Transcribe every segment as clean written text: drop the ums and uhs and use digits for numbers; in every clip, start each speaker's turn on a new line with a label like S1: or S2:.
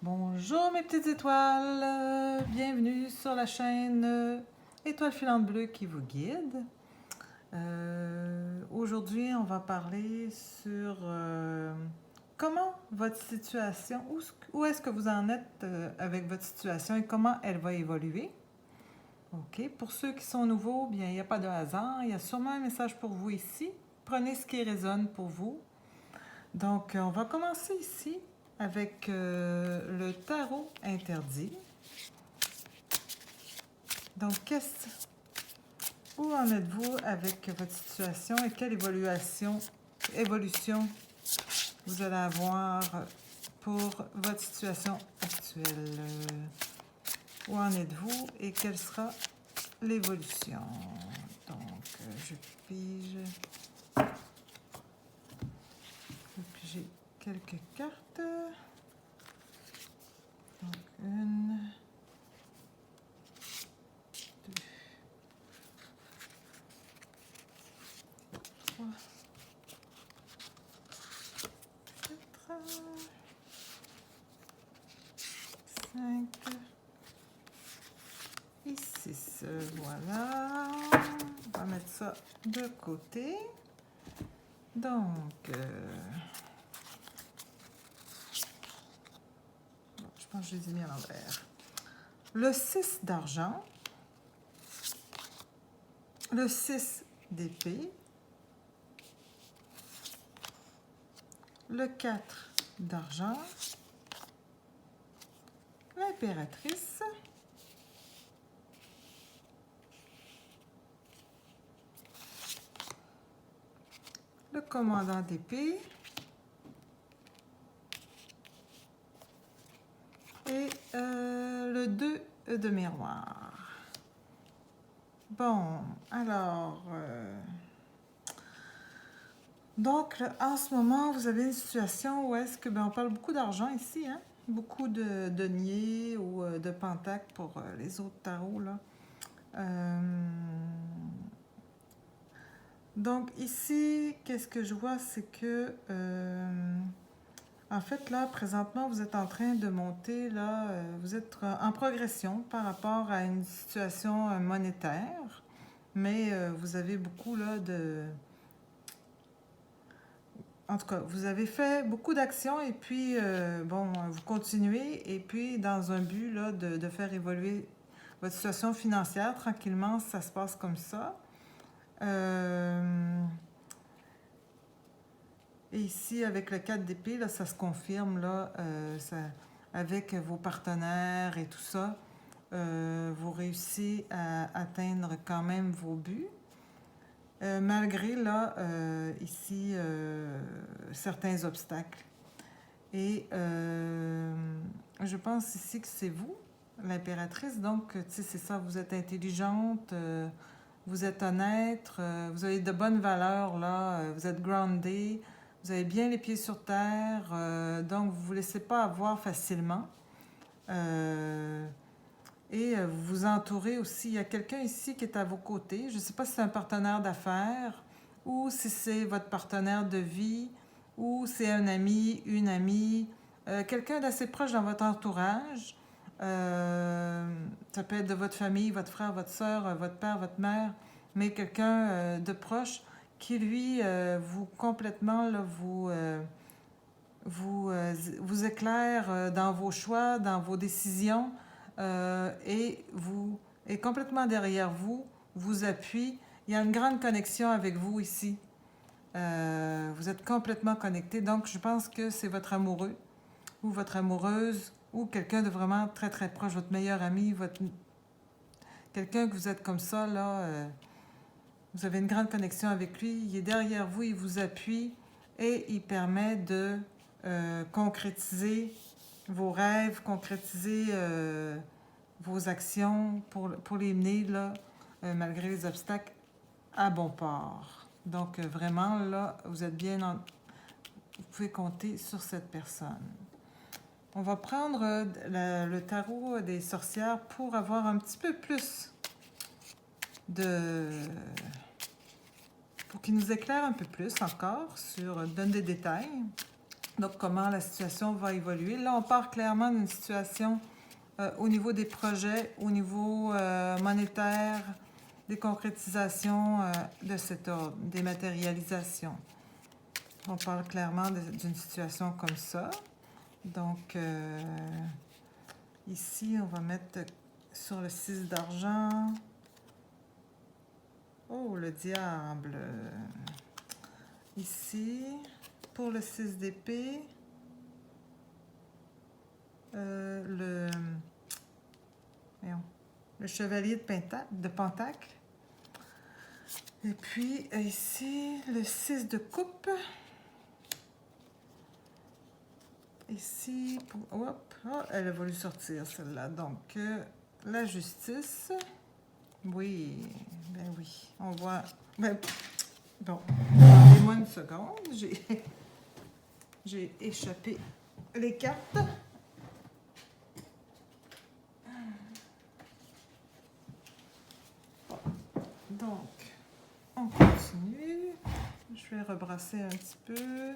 S1: Bonjour mes petites étoiles, bienvenue sur la chaîne Étoile filante bleue qui vous guide. Aujourd'hui, on va parler sur comment votre situation, où est-ce que vous en êtes avec votre situation et comment elle va évoluer. OK, pour ceux qui sont nouveaux, bien, il n'y a pas de hasard, il y a sûrement un message pour vous ici. Prenez ce qui résonne pour vous. Donc, on va commencer ici avec le tarot interdit. Donc, où en êtes-vous avec votre situation et quelle évolution vous allez avoir pour votre situation actuelle? Où en êtes-vous et quelle sera l'évolution? Donc, je pige. Je vais piger quelques cartes. Donc, une, deux, trois, quatre, cinq et six. Voilà. On va mettre ça de côté. Donc, je pense que je les ai mis à l'envers. Le 6 d'argent, le 6 d'épée, le 4 d'argent, l'impératrice, le commandant d'épée et le 2 de miroir. Bon, alors, donc en ce moment, vous avez une situation où est-ce que, on parle beaucoup d'argent ici, hein? Beaucoup de deniers ou de pentacles pour les autres tarots, là. Donc ici, qu'est-ce que je vois, c'est que, en fait, là, présentement, vous êtes en train de monter, là, vous êtes en progression par rapport à une situation monétaire, mais vous avez beaucoup, là, En tout cas, vous avez fait beaucoup d'actions et puis, vous continuez et puis dans un but, là, de faire évoluer votre situation financière, tranquillement, ça se passe comme ça. Et ici, avec le 4 d'épée, là, ça se confirme, là, avec vos partenaires et tout ça, vous réussissez à atteindre quand même vos buts. Malgré, là, ici, certains obstacles. Et je pense ici que c'est vous, l'impératrice. Donc, tu sais, c'est ça, vous êtes intelligente, vous êtes honnête, vous avez de bonnes valeurs, là, vous êtes grounded, vous avez bien les pieds sur terre, donc vous ne vous laissez pas avoir facilement. Et vous vous entourez aussi. Il y a quelqu'un ici qui est à vos côtés. Je ne sais pas si c'est un partenaire d'affaires ou si c'est votre partenaire de vie ou c'est un ami, une amie, quelqu'un d'assez proche dans votre entourage. Ça peut être de votre famille, votre frère, votre soeur, votre père, votre mère, mais quelqu'un de proche qui, lui, vous complètement, là, vous éclaire dans vos choix, dans vos décisions et vous est complètement derrière vous, vous appuie. Il y a une grande connexion avec vous ici. Vous êtes complètement connecté. Donc, je pense que c'est votre amoureux ou votre amoureuse ou quelqu'un de vraiment très, très proche, votre meilleur ami, quelqu'un que vous êtes comme ça, là. Vous avez une grande connexion avec lui. Il est derrière vous, il vous appuie et il permet de concrétiser vos rêves, concrétiser vos actions pour les mener, là, malgré les obstacles, à bon port. Donc, vraiment, là, vous êtes vous pouvez compter sur cette personne. On va prendre le tarot des sorcières pour avoir un petit peu plus pour qu'il nous éclaire un peu plus encore donne des détails. Donc, comment la situation va évoluer. Là, on part clairement d'une situation au niveau des projets, au niveau monétaire, des concrétisations de cet ordre, des matérialisations. On parle clairement d'une situation comme ça. Donc, ici, on va mettre sur le 6 d'argent. Oh, le diable. Ici, pour le 6 d'épée, le chevalier de Pentacle. Et puis, ici, le 6 de coupe. Ici, hop, oh, elle a voulu sortir celle-là. Donc, la justice. Oui, ben oui, on voit. Ben, bon, donnez-moi une seconde. J'ai échappé les cartes. Donc, on continue. Je vais rebrasser un petit peu.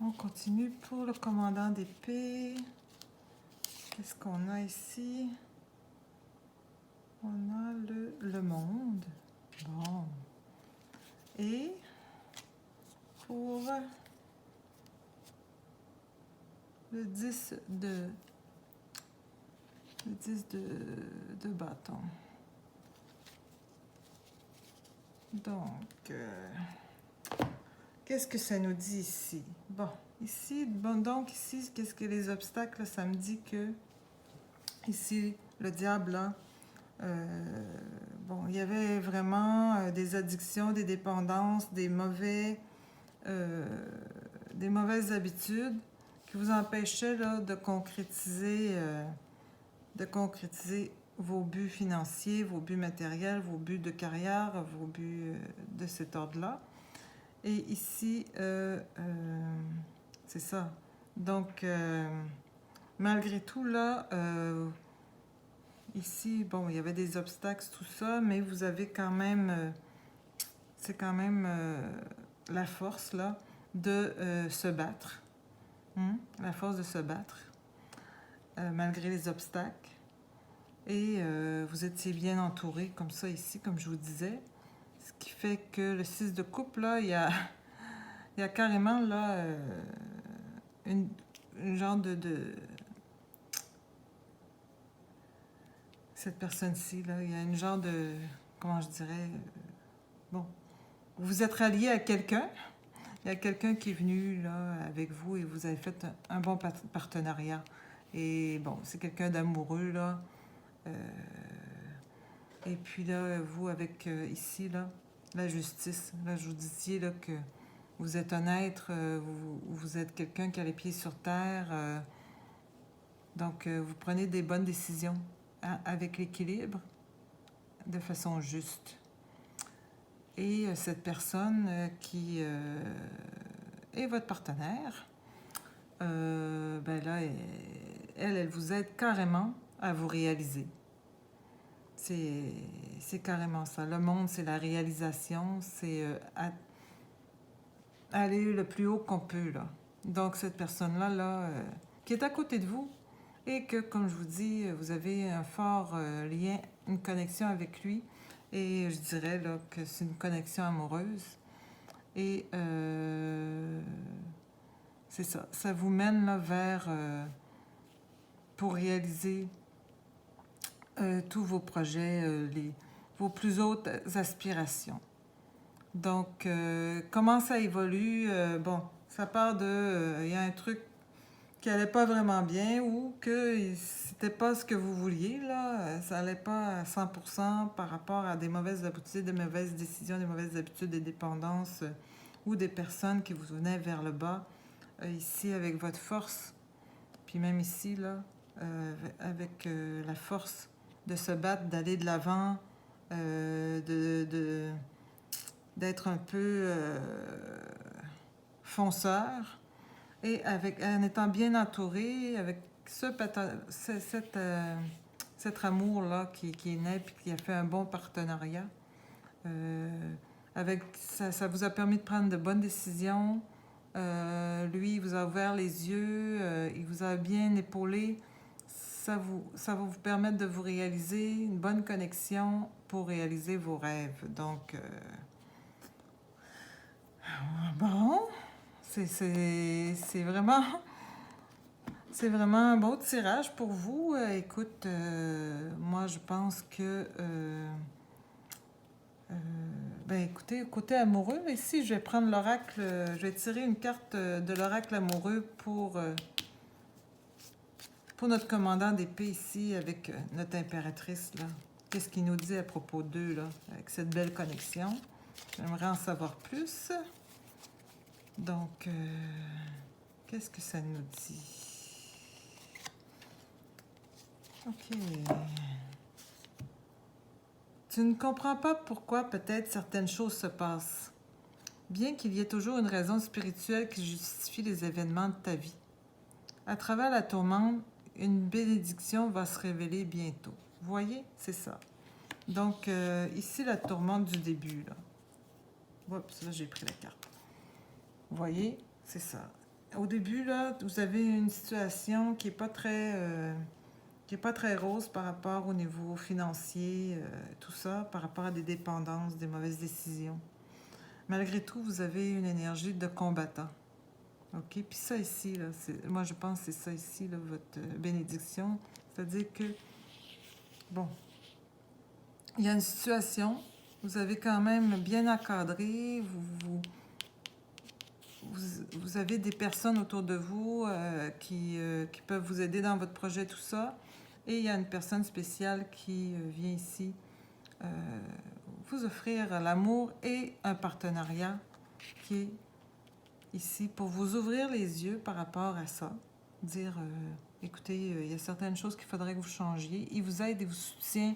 S1: On continue pour le commandant d'épée. Qu'est-ce qu'on a ici? On a le monde. Bon. Et pour le 10 de bâton. Donc, qu'est-ce que ça nous dit ici? Bon, ici, donc ici, qu'est-ce que les obstacles? Ça me dit que ici, le diable, là, bon, il y avait vraiment des addictions, des dépendances, des mauvaises habitudes qui vous empêchaient là, de concrétiser vos buts financiers, vos buts matériels, vos buts de carrière, vos buts de cet ordre-là. Et ici, c'est ça. Donc, malgré tout, là, ici, bon, il y avait des obstacles, tout ça, mais vous avez quand même, c'est quand même la force, là, de se battre. La force de se battre, malgré les obstacles. Et vous étiez bien entouré, comme ça, ici, comme je vous disais. Ce qui fait que le 6 de coupe, là, il y a carrément, là, une genre de cette personne-ci, là, il y a une genre de, comment je dirais, bon, vous êtes rallié à quelqu'un, il y a quelqu'un qui est venu, là, avec vous et vous avez fait un bon partenariat. Et bon, c'est quelqu'un d'amoureux, là. Et puis là, vous, avec ici, là, la justice, là, je vous disais, là, que vous êtes un être, vous êtes quelqu'un qui a les pieds sur terre, donc vous prenez des bonnes décisions avec l'équilibre, de façon juste. Et cette personne qui est votre partenaire, ben là, elle vous aide carrément à vous réaliser. C'est carrément ça. Le monde, c'est la réalisation, c'est aller le plus haut qu'on peut, là. Donc, cette personne-là, là, qui est à côté de vous, et que, comme je vous dis, vous avez un fort lien, une connexion avec lui, et je dirais là, que c'est une connexion amoureuse. Et c'est ça. Ça vous mène là, vers, pour réaliser tous vos projets, vos plus hautes aspirations. Donc, comment ça évolue? Bon, ça part de... Il y a un truc qui allait pas vraiment bien ou que c'était pas ce que vous vouliez, là. Ça allait pas à 100% par rapport à des mauvaises habitudes, des mauvaises décisions, des mauvaises habitudes, des dépendances ou des personnes qui vous venaient vers le bas. Ici, avec votre force, puis même ici, là, avec la force de se battre, d'aller de l'avant, d'être un peu fonceur, et en étant bien entouré avec cette cet amour-là qui est né puis qui a fait un bon partenariat. Avec ça vous a permis de prendre de bonnes décisions. Lui, il vous a ouvert les yeux, il vous a bien épaulé. Ça va vous permettre de vous réaliser une bonne connexion pour réaliser vos rêves. Donc, bon, c'est vraiment, c'est vraiment un beau tirage pour vous. Écoute, moi, je pense que... ben écoutez, côté amoureux, ici, je vais prendre l'oracle, je vais tirer une carte de l'oracle amoureux pour notre commandant d'épée ici, avec notre impératrice, là. Qu'est-ce qu'il nous dit à propos d'eux, là, avec cette belle connexion? J'aimerais en savoir plus. Donc, qu'est-ce que ça nous dit? Ok. Tu ne comprends pas pourquoi peut-être certaines choses se passent, bien qu'il y ait toujours une raison spirituelle qui justifie les événements de ta vie. À travers la tourmente, une bénédiction va se révéler bientôt. Vous voyez? C'est ça. Donc, ici, la tourmente du début, là. Oups, là, j'ai pris la carte. Vous voyez? C'est ça. Au début, là, vous avez une situation qui n'est pas très rose par rapport au niveau financier, tout ça, par rapport à des dépendances, des mauvaises décisions. Malgré tout, vous avez une énergie de combattant. OK? Puis ça ici, là, moi je pense que c'est ça ici, là, votre bénédiction. C'est-à-dire que, bon, il y a une situation, vous avez quand même bien encadré, vous avez des personnes autour de vous qui peuvent vous aider dans votre projet, tout ça. Et il y a une personne spéciale qui vient ici vous offrir l'amour et un partenariat qui est ici pour vous ouvrir les yeux par rapport à ça. Dire, écoutez, il y a certaines choses qu'il faudrait que vous changiez. Il vous aide et vous soutient.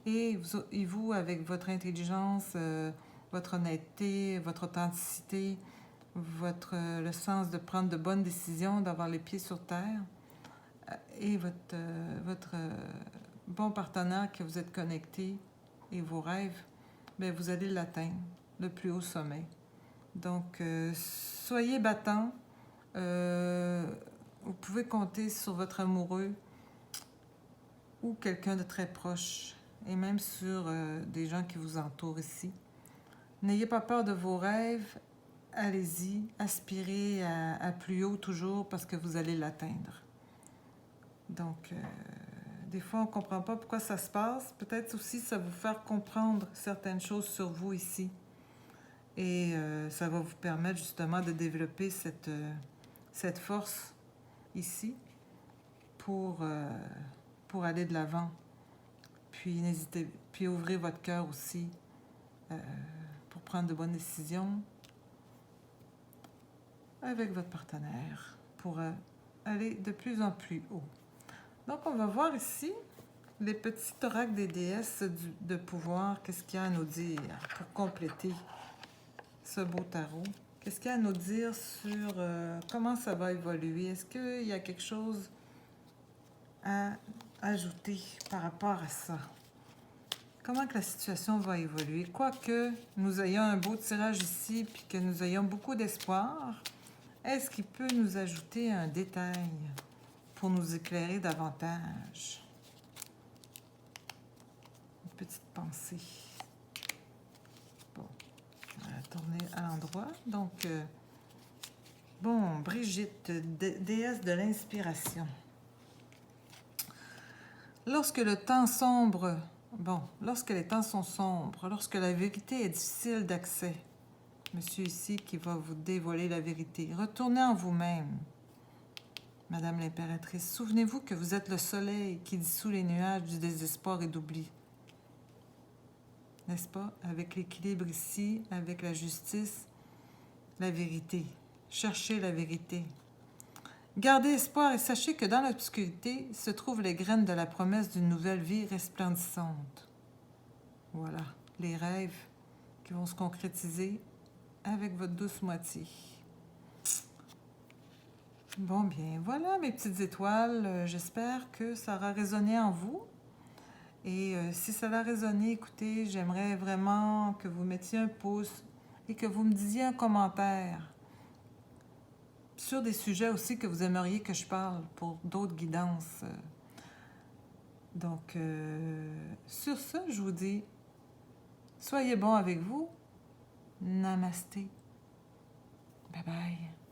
S1: Et vous avec votre intelligence, votre honnêteté, votre authenticité, le sens de prendre de bonnes décisions, d'avoir les pieds sur terre, et votre bon partenaire que vous êtes connecté et vos rêves, bien, vous allez l'atteindre, le plus haut sommet. Donc, soyez battant. Vous pouvez compter sur votre amoureux ou quelqu'un de très proche, et même sur des gens qui vous entourent ici. N'ayez pas peur de vos rêves. Allez-y, aspirez à plus haut toujours parce que vous allez l'atteindre. Donc, des fois, on ne comprend pas pourquoi ça se passe. Peut-être aussi ça va vous faire comprendre certaines choses sur vous ici. Et ça va vous permettre justement de développer cette force ici pour aller de l'avant. Puis n'hésitez, puis ouvrez votre cœur aussi pour prendre de bonnes décisions avec votre partenaire pour aller de plus en plus haut. Donc, on va voir ici les petits oracles des déesses de pouvoir. Qu'est-ce qu'il y a à nous dire pour compléter ce beau tarot? Qu'est-ce qu'il y a à nous dire sur comment ça va évoluer? Est-ce qu'il y a quelque chose à ajouter par rapport à ça? Comment que la situation va évoluer? Quoique nous ayons un beau tirage ici puis que nous ayons beaucoup d'espoir, est-ce qu'il peut nous ajouter un détail pour nous éclairer davantage? Une petite pensée. Bon, on va tourner à l'endroit. Donc, bon, Brigitte, déesse de l'inspiration. Lorsque le temps sombre, lorsque les temps sont sombres, lorsque la vérité est difficile d'accès, monsieur ici qui va vous dévoiler la vérité, retournez en vous-même. Madame l'impératrice, souvenez-vous que vous êtes le soleil qui dissout les nuages du désespoir et d'oubli. N'est-ce pas? Avec l'équilibre ici, avec la justice, la vérité. Cherchez la vérité. Gardez espoir et sachez que dans l'obscurité se trouvent les graines de la promesse d'une nouvelle vie resplendissante. Voilà, les rêves qui vont se concrétiser avec votre douce moitié. Bon, bien, voilà mes petites étoiles. J'espère que ça aura résonné en vous. Et si ça a résonné, écoutez, j'aimerais vraiment que vous mettiez un pouce et que vous me disiez un commentaire sur des sujets aussi que vous aimeriez que je parle pour d'autres guidances. Donc, sur ce, je vous dis, soyez bons avec vous. Namasté. Bye bye.